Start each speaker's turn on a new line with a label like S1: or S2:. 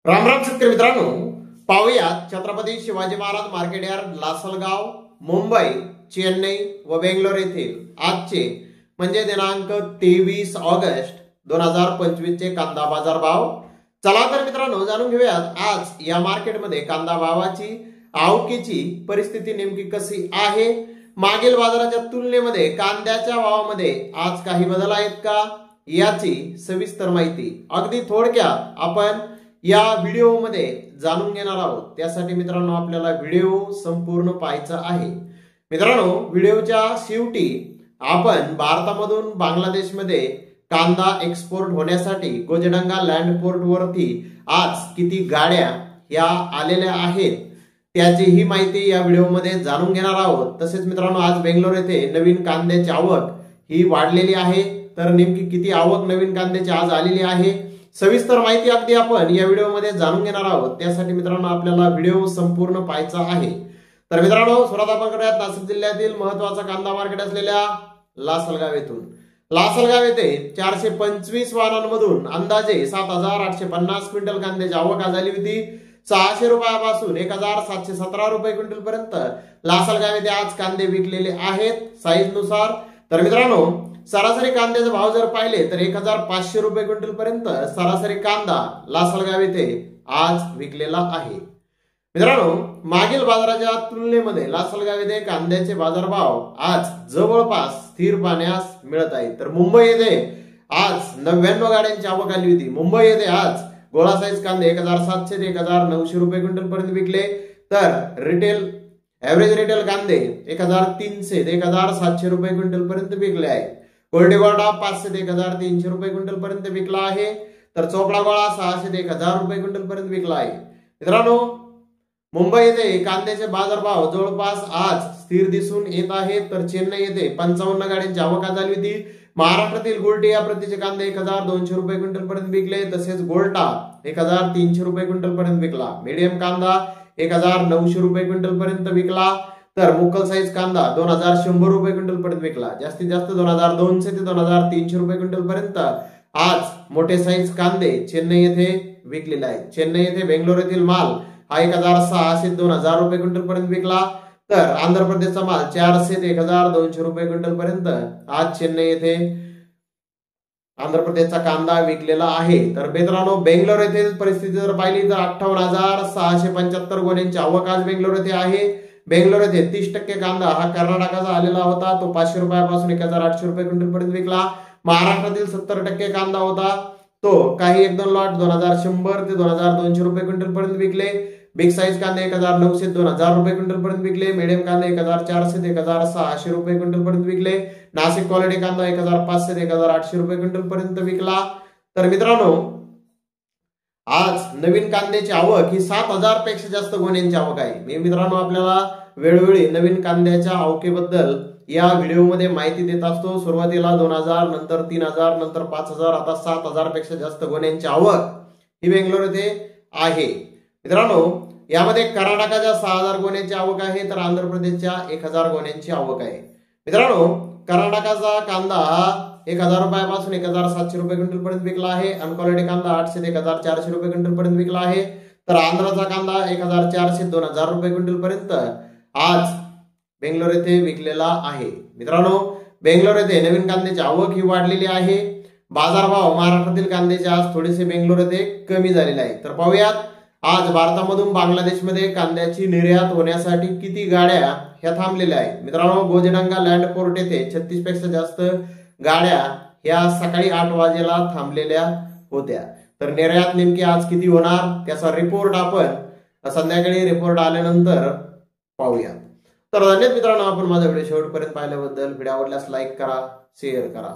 S1: राम राम शेतकरी मित्रांनो, पाहूयात छत्रपती शिवाजी महाराज मार्केट यार्ड लासलगाव, मुंबई, चेन्नई व बेंगलोर येथील आजचे म्हणजे दिनांक 23 ऑगस्ट 2025 चे कांदा बाजार भाव। चला तर मित्रांनो जाणून घेऊयात आज या मार्केटमध्ये कांदा भावाची आवकीची परिस्थिती नेमकी कशी आहे। मागील बाजाराच्या तुलनेमध्ये कांद्याच्या भावामध्ये आज काही बदल आहेत का याची सविस्तर माहिती अगदी थोडक्यात आपण या व्हिडिओ मध्ये जाणून घेणार आहोत। त्यासाठी मित्रांनो आपल्याला व्हिडिओ संपूर्ण पाहायचा आहे। मित्रांनो व्हिडिओच्या शेवटी आपण भारतामधून बांगलादेशमध्ये कांदा एक्सपोर्ट होण्यासाठी गोजडंगा लँड पोर्ट वरती आज किती गाड्या या आलेल्या आहेत त्याची ही माहिती या व्हिडिओ मध्ये जाणून घेणार आहोत। तसेच मित्रांनो आज बेंगलोर येथे नवीन कांद्याची आवक ही वाढलेली आहे, तर नेमकी किती आवक नवीन कांद्याची आज आलेली आहे सविस्तर माहिती अगदी आपण या व्हिडिओ मध्ये जाणून घेणार आहोत। त्यासाठी मित्रांनो आपल्याला व्हिडिओ संपूर्ण पाहायचा आहे। तर मित्रांनो सुरुवात आपण करूयात नाशिक जिल्ह्यातील महत्त्वाचा कांदा मार्केट असलेल्या लासलगाव येथून। लासलगाव येथे 425 वाहनांमधून अंदाजे 7850 क्विंटल कांद्याची आवक झाली होती। 600 रुपयापासून 1717 रुपये क्विंटल पर्यंत लासलगाव येथे आज कांदे विकलेले आहेत साईज नुसार। तर मित्रांनो सरासरी कांद्याचे भाव जर पाहिले तर 1500 रुपये क्विंटल पर्यंत सरासरी कांदा लासलगाव येथे आज विकलेला आहे। मित्रांनो मागील बाजाराच्या तुलनेमध्ये लासलगाव येथे कांद्याचे बाजारभाव आज जवळपास स्थिर पाहण्यास मिळत आहेत। तर मुंबई येथे आज 99 गाड्यांची आवक आली होती। मुंबई येथे आज गोळा साईज कांदे 1700 ते 1900 रुपये क्विंटल पर्यंत विकले, तर रिटेल एव्हरेज रिटेल कांदे 1300 ते 1700 रुपये क्विंटल पर्यंत विकले आहेत। कोरडे गोळा 500 ते 1300 रुपये क्विंटल पर्यंत विकला आहे, तर चोपडा गोळा 600 ते 1000 रुपये क्विंटल पर्यंत विकला आहे। मित्रांनो मुंबई येथे कांद्याचे बाजारभाव जवळपास आज स्थिर दिसून येत आहेत। तर चेन्नई येथे 55 गाड्यांची आवक झाली होती। महाराष्ट्रातील गुलटी या प्रतीचे कांदे 1200 रुपये क्विंटल पर्यंत विकले, तसेच गोल्टा 1300 रुपये क्विंटल पर्यंत विकला। मीडियम कांदा 1900 रुपये क्विंटल पर्यंत विकला, तर मुक्कल साईज कांदा 2100 रुपये क्विंटल पर्यंत विकला। जास्तीत जास्त 2200 ते 2300 रुपये क्विंटल पर्यंत आज मोठे साईज कांदे चेन्नई येथे विकलेले आहेत। चेन्नई येथे बेंगलोर येथील माल 1600 ते 2000 रुपये क्विंटल पर्यंत विकला, तर आंध्र प्रदेशचा माल 400 ते 1200 रुपये क्विंटल पर्यंत आज चेन्नई येथे आंध्र प्रदेशचा कांदा विकलेला आहे। तर मित्रांनो बेंगलोर येथील परिस्थिती जर पाहिली तर 58675 गोण्यांची आवक आज बेंगलोर येथे आहे। बेंगलोर येथे 30% कांदा हा कर्नाटकाचा आलेला होता, तो 500 रुपयापासून 1800 रुपये क्विंटल पर्यंत विकला। महाराष्ट्रातील 70% कांदा होता, तो काही 1-2 लॉट 2100 ते 2200 रुपये क्विंटल पर्यंत विकले। बिग साईज कांदे 1900 ते 2000 रुपये क्विंटल पर्यंत विकले। मीडियम कांदे 1400 ते 1600 रुपये क्विंटल पर्यंत विकले। नाशिक क्वालिटी कांदा 1500 ते 1800 रुपये क्विंटल पर्यंत विकला। तर मित्रांनो आज नवीन कांद्याची आवक ही 7000 पेक्षा जास्त गोण्यांची आवक आहे। मी मित्रांनो आपल्याला वेळोवेळी नवीन कांद्याच्या आवकेबद्दल या व्हिडिओ मध्ये माहिती देत असतो। सुरुवातीला 2000, नंतर 3000, नंतर 5000, आता 7000 पेक्षा जास्त गोण्यांची आवक ही बेंगलोर येथे आहे। मित्रांनो यामध्ये कर्नाटकाच्या 6000 गोण्यांची आवक आहे, तर आंध्र प्रदेशच्या 1000 गोण्यांची आवक आहे। मित्रांनो कर्नाटकाचा कांदा 1000 रुपयापासून 1700 रुपये क्विंटल पर्यंत विकला आहे। अनक्वालिटी कांदा 800 ते 1400 रुपये क्विंटल पर्यंत विकला आहे, तर आंध्रचा कांदा 1400 ते 2000 रुपये क्विंटल पर्यंत आज बेंगलोर येथे विकलेला आहे। मित्रांनो बेंगलोर येथे नवीन कांद्याची आवक ही वाढलेली आहे। बाजारभाव महाराष्ट्रातील कांद्याचे आज थोडेसे बेंगलोर येथे कमी झालेले आहे। तर पाहूयात आज भारतामधून बांगलादेशमध्ये कांद्याची निर्यात होण्यासाठी किती गाड्या ह्या थांबलेल्या आहेत। मित्रांनो गोजडंगा लँड पोर्ट येथे 36 पेक्षा जास्त गाड्या ह्या सकाळी 8 वाजेला थांबलेल्या होत्या। तर निर्यात नेमकी आज किती होणार त्याचा रिपोर्ट आपण संध्याकाळी रिपोर्ट आल्यानंतर पाहूया। तर धन्यवाद मित्रांनो, आपण माझा व्हिडिओ शेवटपर्यंत पाहिल्याबद्दल। व्हिडिओ आवडल्यास लाईक करा, शेअर करा।